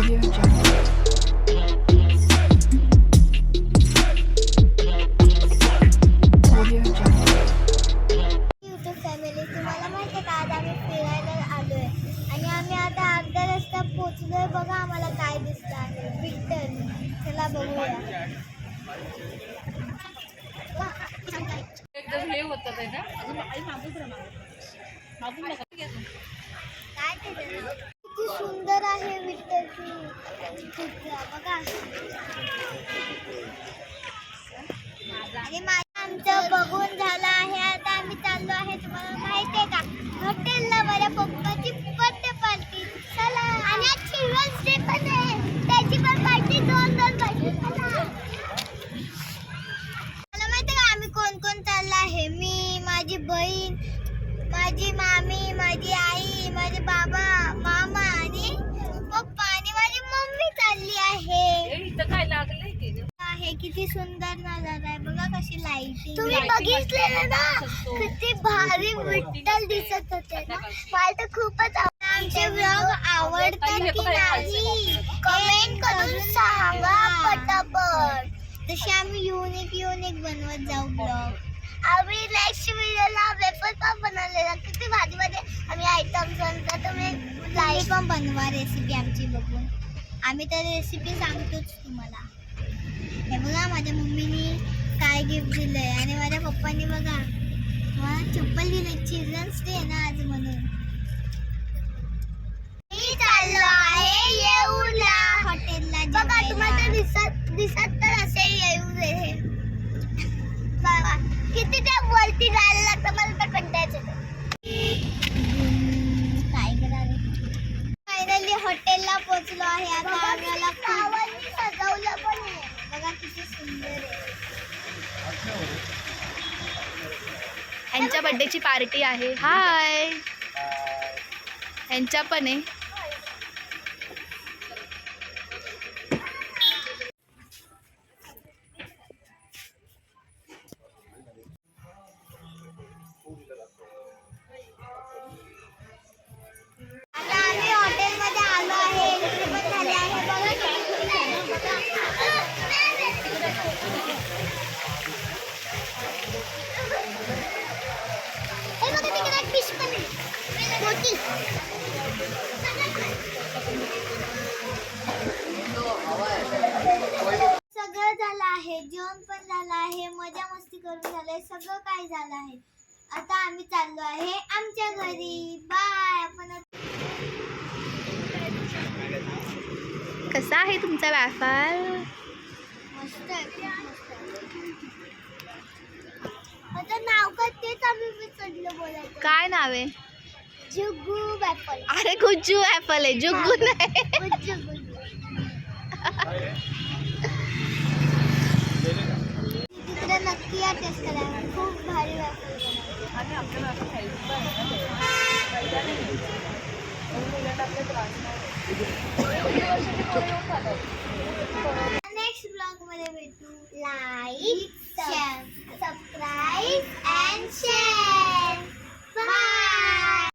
Audio Jungle. Audio Jungle. YouTube family, तुम्हाला माहिती आहे का, आज आम्ही फिरायला आलोय आणि आम्ही आता अर्धा रस्ता पोचलोय. बघा आम्हाला काय दिसतं आहे, विठ्ठल. चला बघूया. एकदम हे होतं ते ना, अजून आई मागूच राहा, मागून नका घेऊ. काय ते ना? किती सुंदर आहे विठ्ठलची चित्र, बघा. आणि आमचं बघून झालं आहे. आता आम्ही चाललो आहे, तुम्हाला माहिती आहे का, हॉटेलला माझ्या पप्पाची बर्थडे पार्टी. चला. आणि आज चिल्ड्रन्स डे पण आहे, त्याची पण पार्टी, दोन पार्टी. चला. मला माहिती आहे का आम्ही कोण कोण चाललो आहे. मी, माझी बहीण, माझी मामी, माझी आई, माझे बाबा, मामा आणि पप्पा आणि माझी मम्मी चालली आहे. इथं काय लागलंय की आहे किती सुंदर नजारा आहे, बघा कशी लाईटिंग. तुम्ही बघितलेलं ना, किती भारी विठ्ठल दिसत होते ना. मला तर खूपच आमचे व्लॉग आवडतात की नाही कमेंट करून सांगा पटापट. तसे आम्ही युनिक बनवत जाऊ ब्लॉग. आम्ही नेक्स्ट व्हिडिओला वेफर पण बनवलेला, किती भाजी मध्ये आम्ही आयटम्स आणतो. तुम्ही लाईक पण बनवा रेसिपी आमची बघून. आम्ही तर रेसिपी सांगतोच तुम्हाला. हे बघा माझ्या मम्मीने काय गिफ्ट दिलंय आणि माझ्या पप्पांनी बघा मला चप्पल दिले. चिल्ड्रन्स डे ना आज म्हणून. मी चाललो आहे येऊरला हॉटेलला. बघा तुम्हाला दिसत तर असे येऊर आहे. बघा किती त्या वरती जायला लागतं, मला तर कंटाळाच येतो. काय करावे. फायनली हॉटेलला पोहोचलो आहे. आता आम्हाला फ्लावरनी सजवलं पण आहे, बघा किती सुंदर आहे. ह्यांच्या बर्थडेची पार्टी आहे. हाय, ह्यांच्या पण आहे. आता आम्ही हॉटेलमध्ये आलो आहे. एंट्री पण झाली आहे. बघा किती सुंदर आहे. हे बघा तिकडे एक फिश पण आहे, मोठी. सगळं झालं आहे, जेवण पण झालं आहे, मजा मस्ती करून झालंय, सगळं काय झालं आहे. आता आम्ही चाललो आहे आमच्या घरी. बाय. आपण कसा आहे तुमचा व्यापार? मस्त आहे, खूप मस्त आहे. आता नाव का तेच आम्ही विसरलो बोलायचं. काय नाव आहे? जुगू ॲपल. अरे गुज्जू ऍपल आहे, जुग्गू नाही. गुज्जू. तिकडे नक्की या टेस्ट करायला, खूप भारी ॲपल बनवते. आणि आपल्याला असं खायचं आहे ना, फायदा नाही. मुलांना आपल्या त्रास नाही. नेक्स्ट ब्लॉग मध्ये भेटू. Like, share, subscribe and share. Bye.